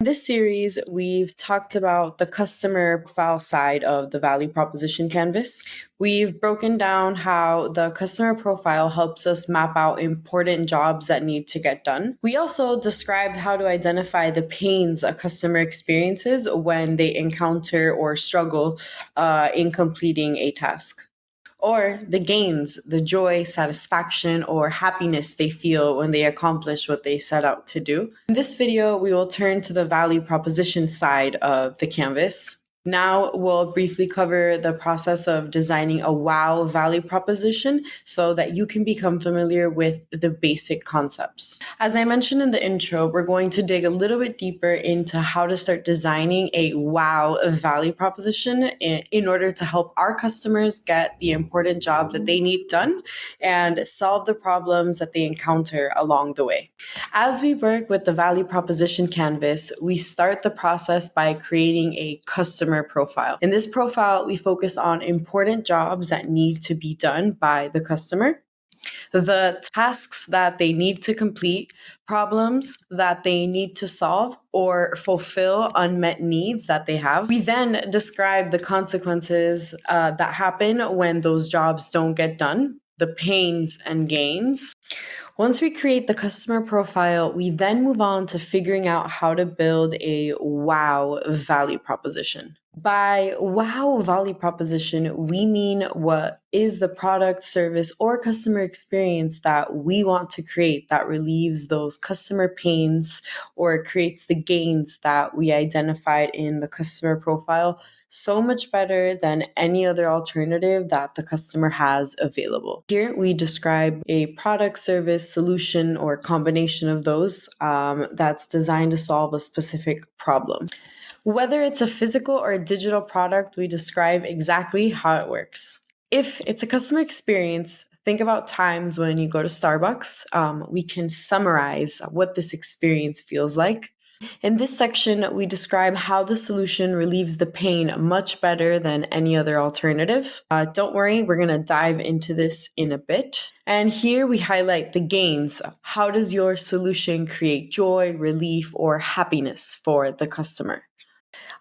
This series, we've talked about the customer profile side of the value proposition canvas. We've broken down how the customer profile helps us map out important jobs that need to get done. We also described how to identify the pains a customer experiences when they encounter or struggle in completing a task, or the gains, the joy, satisfaction, or happiness they feel when they accomplish what they set out to do. In this video, we will turn to the value proposition side of the canvas. Now we'll briefly cover the process of designing a wow value proposition so that you can become familiar with the basic concepts. As I mentioned in the intro, we're going to dig a little bit deeper into how to start designing a wow value proposition in order to help our customers get the important job that they need done and solve the problems that they encounter along the way. As we work with the value proposition canvas, we start the process by creating a customer profile. In this profile, we focus on important jobs that need to be done by the customer, the tasks that they need to complete, problems that they need to solve or fulfill unmet needs that they have. We then describe the consequences that happen when those jobs don't get done, the pains and gains. Once we create the customer profile, we then move on to figuring out how to build a wow value proposition. By wow value proposition, we mean what is the product, service, or customer experience that we want to create that relieves those customer pains or creates the gains that we identified in the customer profile so much better than any other alternative that the customer has available. Here we describe a product, service, solution, or combination of those that's designed to solve a specific problem. Whether it's a physical or a digital product, we describe exactly how it works. If it's a customer experience, think about times when you go to Starbucks. We can summarize what this experience feels like. In this section, we describe how the solution relieves the pain much better than any other alternative. Don't worry, we're going to dive into this in a bit. And here we highlight the gains. How does your solution create joy, relief, or happiness for the customer?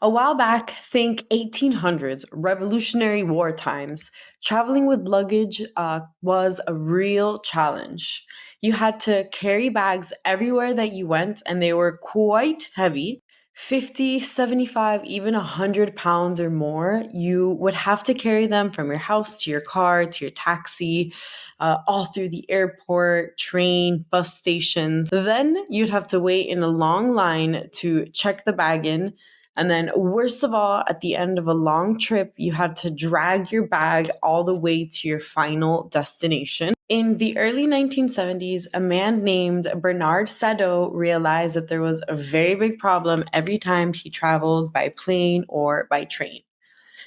A while back, think 1800s, Revolutionary War times, traveling with luggage was a real challenge. You had to carry bags everywhere that you went, and they were quite heavy. 50, 75, even 100 pounds or more. You would have to carry them from your house to your car to your taxi, all through the airport, train, bus stations. Then you'd have to wait in a long line to check the bag in. And then, worst of all, at the end of a long trip, you had to drag your bag all the way to your final destination. In the early 1970s, a man named Bernard Sadeau realized that there was a very big problem every time he traveled by plane or by train.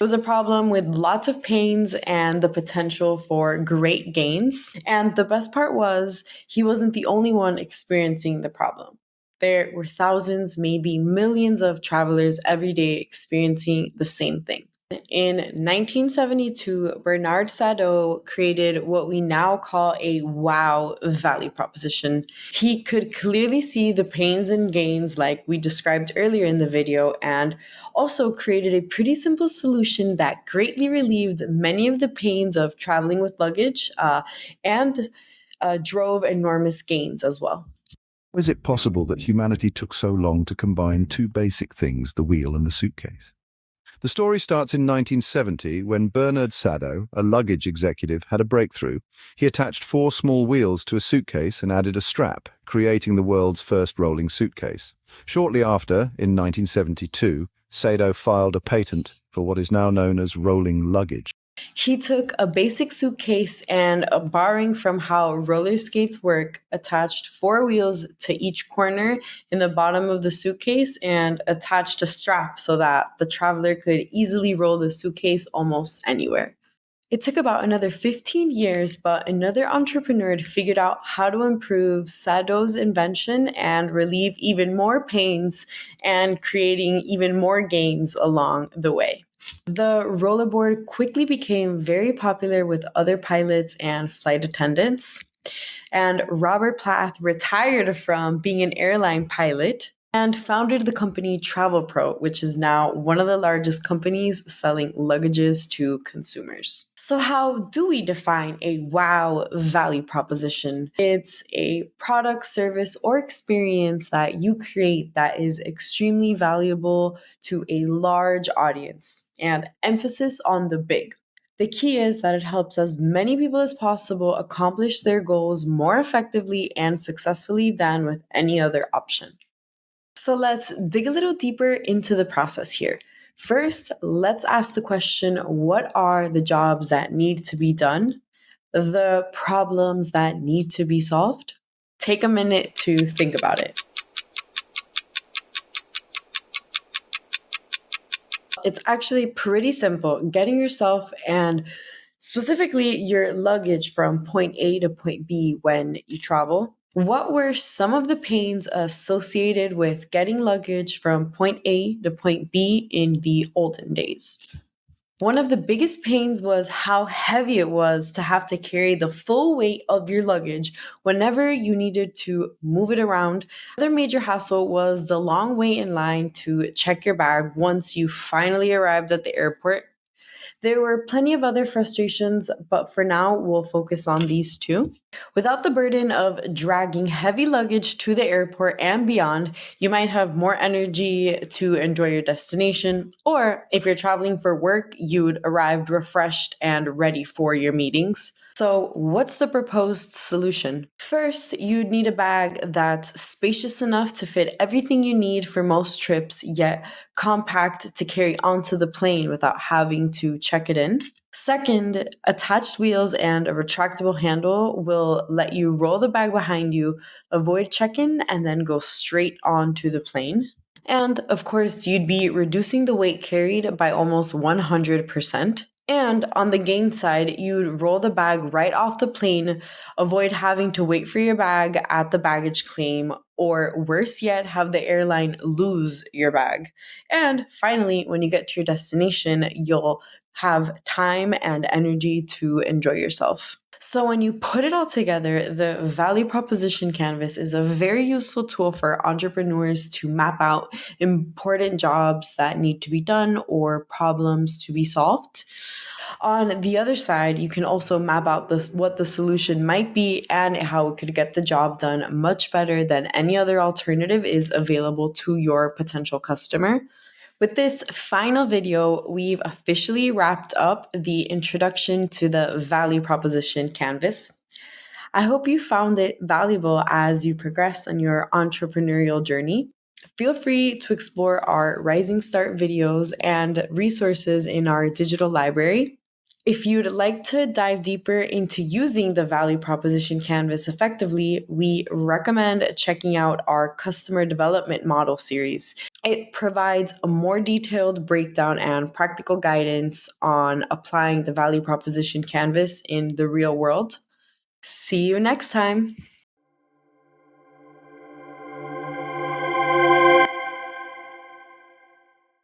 It was a problem with lots of pains and the potential for great gains. And the best part was, he wasn't the only one experiencing the problem. There were thousands, maybe millions of travelers every day experiencing the same thing. In 1972, Bernard Sadeau created what we now call a wow value proposition. He could clearly see the pains and gains like we described earlier in the video, and also created a pretty simple solution that greatly relieved many of the pains of traveling with luggage and drove enormous gains as well. How is it possible that humanity took so long to combine two basic things, the wheel and the suitcase? The story starts in 1970 when Bernard Sadeau, a luggage executive, had a breakthrough. He attached 4 small wheels to a suitcase and added a strap, creating the world's first rolling suitcase. Shortly after, in 1972, Sadeau filed a patent for what is now known as rolling luggage. He took a basic suitcase and, borrowing from how roller skates work, attached 4 wheels to each corner in the bottom of the suitcase and attached a strap so that the traveler could easily roll the suitcase almost anywhere. It took about another 15 years, but another entrepreneur had figured out how to improve Sadeau's invention and relieve even more pains and creating even more gains along the way. The rollerboard quickly became very popular with other pilots and flight attendants. And Robert Plath retired from being an airline pilot and founded the company Travel Pro, which is now one of the largest companies selling luggages to consumers. So, how do we define a wow value proposition? It's a product, service, or experience that you create that is extremely valuable to a large audience, and emphasis on the big. The key is that it helps as many people as possible accomplish their goals more effectively and successfully than with any other option. So let's dig a little deeper into the process here. First, let's ask the question, what are the jobs that need to be done? The problems that need to be solved? Take a minute to think about it. It's actually pretty simple. Getting yourself and specifically your luggage from point A to point B when you travel. What were some of the pains associated with getting luggage from point A to point B in the olden days? One of the biggest pains was how heavy it was to have to carry the full weight of your luggage whenever you needed to move it around. Another major hassle was the long wait in line to check your bag once you finally arrived at the airport. There were plenty of other frustrations, but for now, we'll focus on these two. Without the burden of dragging heavy luggage to the airport and beyond, you might have more energy to enjoy your destination. Or if you're traveling for work, you'd arrive refreshed and ready for your meetings. So, what's the proposed solution? First, you'd need a bag that's spacious enough to fit everything you need for most trips, yet compact to carry onto the plane without having to check it in. Second, attached wheels and a retractable handle will let you roll the bag behind you, avoid check in, and then go straight onto the plane. And of course, you'd be reducing the weight carried by almost 100%. And on the gain side, you'd roll the bag right off the plane, avoid having to wait for your bag at the baggage claim, or worse yet, have the airline lose your bag. And finally, when you get to your destination, you'll have time and energy to enjoy yourself. So, when you put it all together, the value proposition canvas is a very useful tool for entrepreneurs to map out important jobs that need to be done or problems to be solved. On the other side, you can also map out what the solution might be and how it could get the job done much better than any other alternative is available to your potential customer. With this final video, we've officially wrapped up the introduction to the value proposition canvas. I hope you found it valuable as you progress on your entrepreneurial journey. Feel free to explore our Rising Start videos and resources in our digital library. If you'd like to dive deeper into using the value proposition canvas effectively, we recommend checking out our customer development model series. It provides a more detailed breakdown and practical guidance on applying the value proposition canvas in the real world. See you next time.